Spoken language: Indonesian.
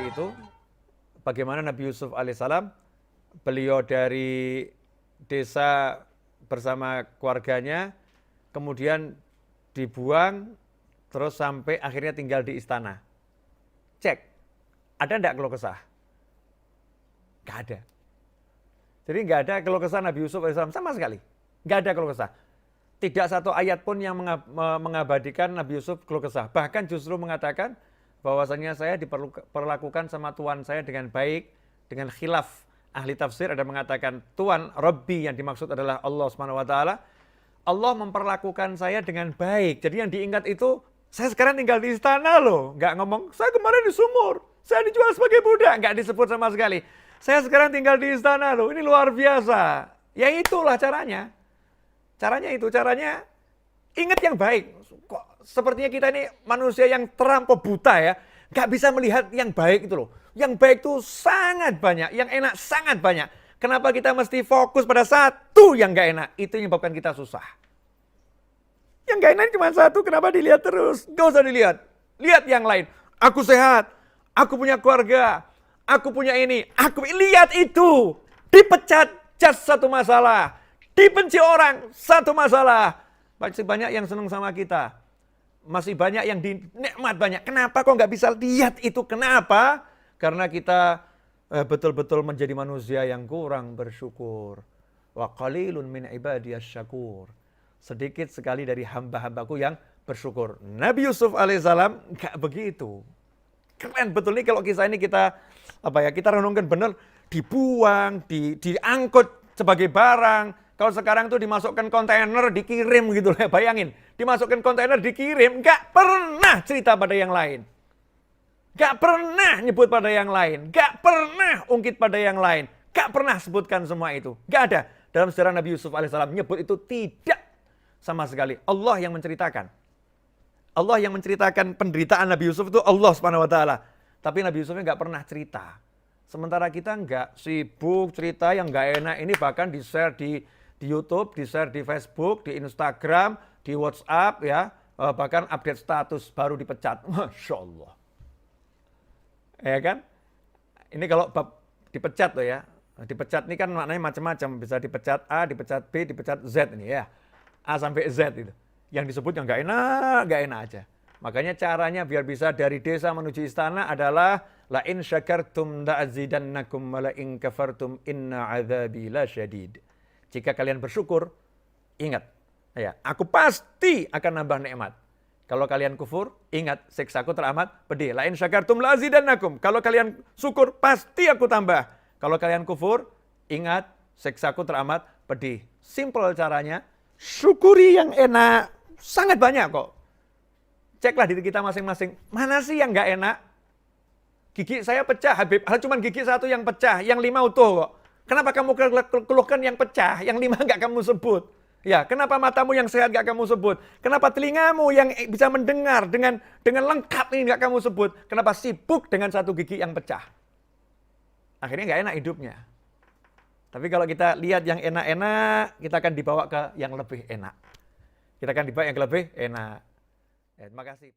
seperti itu. Bagaimana Nabi Yusuf alaihissalam, beliau dari desa bersama keluarganya, kemudian dibuang, terus sampai akhirnya tinggal di istana. Cek, ada enggak keluh kesah? Enggak ada. Jadi enggak ada keluh kesah Nabi Yusuf alaihissalam sama sekali. Enggak ada keluh kesah. Tidak satu ayat pun yang mengabadikan Nabi Yusuf keluh kesah. Bahkan justru mengatakan bahwasanya saya diperlakukan sama Tuhan saya dengan baik, dengan khilaf. Ahli tafsir ada mengatakan Tuhan Rabbi yang dimaksud adalah Allah SWT. Allah memperlakukan saya dengan baik. Jadi yang diingat itu, saya sekarang tinggal di istana loh. Nggak ngomong, saya kemarin di sumur, saya dijual sebagai budak. Nggak disebut sama sekali. Saya sekarang tinggal di istana loh, ini luar biasa. Ya itulah caranya. Caranya ingat yang baik. Kok sepertinya kita ini manusia yang terampau buta ya. Nggak bisa melihat yang baik itu loh. Yang baik itu sangat banyak, yang enak sangat banyak. Kenapa kita mesti fokus pada satu yang nggak enak? Itu yang menyebabkan kita susah. Yang nggak enak cuma satu, kenapa dilihat terus? Nggak usah dilihat. Lihat yang lain. Aku sehat, aku punya keluarga, aku punya ini. Lihat itu. Dipecat, just satu masalah. Dibenci orang, satu masalah. Masih banyak yang senang sama kita. Masih banyak yang dinikmat banyak. Kenapa kok nggak bisa lihat itu? Kenapa? Karena kita betul-betul menjadi manusia yang kurang bersyukur. Wa qalilun min ibadiyas syakur. Sedikit sekali dari hamba-hambaku yang bersyukur. Nabi Yusuf alaihissalam nggak begitu. Keren betul nih kalau kisah ini kita renungkan benar. Dibuang, diangkut sebagai barang. Kalau sekarang tuh dimasukkan kontainer, dikirim gitu lah. Bayangin, dimasukkan kontainer, dikirim. Nggak pernah cerita pada yang lain. Nggak pernah nyebut pada yang lain. Nggak pernah ungkit pada yang lain. Nggak pernah sebutkan semua itu. Nggak ada. Dalam sejarah Nabi Yusuf alaihissalam nyebut itu tidak sama sekali. Allah yang menceritakan. Allah yang menceritakan penderitaan Nabi Yusuf itu Allah SWT. Tapi Nabi Yusufnya nggak pernah cerita. Sementara kita nggak sibuk cerita yang nggak enak. Ini bahkan di-share di YouTube, di-share di Facebook, di Instagram, di WhatsApp, ya, bahkan update status baru dipecat. Masya Allah. Ya kan? Ini kalau bab dipecat loh ya. Dipecat ini kan maknanya macam-macam. Bisa dipecat A, dipecat B, dipecat Z ini ya. A sampai Z itu. Yang disebut yang nggak enak aja. Makanya caranya biar bisa dari desa menuju istana adalah la in syakartum la'azidannakum wa la in kafartum inna adzabi lasyadid. Jika kalian bersyukur, ingat, ya, aku pasti akan nambah nikmat. Kalau kalian kufur, ingat, siksaku teramat pedih. La in syakartum la'azidannakum. Kalau kalian syukur, pasti aku tambah. Kalau kalian kufur, ingat, siksaku teramat pedih. Simple caranya, syukuri yang enak. Sangat banyak kok. Ceklah diri kita masing-masing. Mana sih yang nggak enak? Gigi saya pecah, Habib. Cuma gigi satu yang pecah, yang 5 utuh kok. Kenapa kamu keluhkan yang pecah, yang 5 nggak kamu sebut? Ya, kenapa matamu yang sehat nggak kamu sebut? Kenapa telingamu yang bisa mendengar dengan lengkap ini nggak kamu sebut? Kenapa sibuk dengan satu gigi yang pecah? Akhirnya nggak enak hidupnya. Tapi kalau kita lihat yang enak-enak, kita akan dibawa ke yang lebih enak. Kita akan dibawa yang lebih enak. Ya, terima kasih.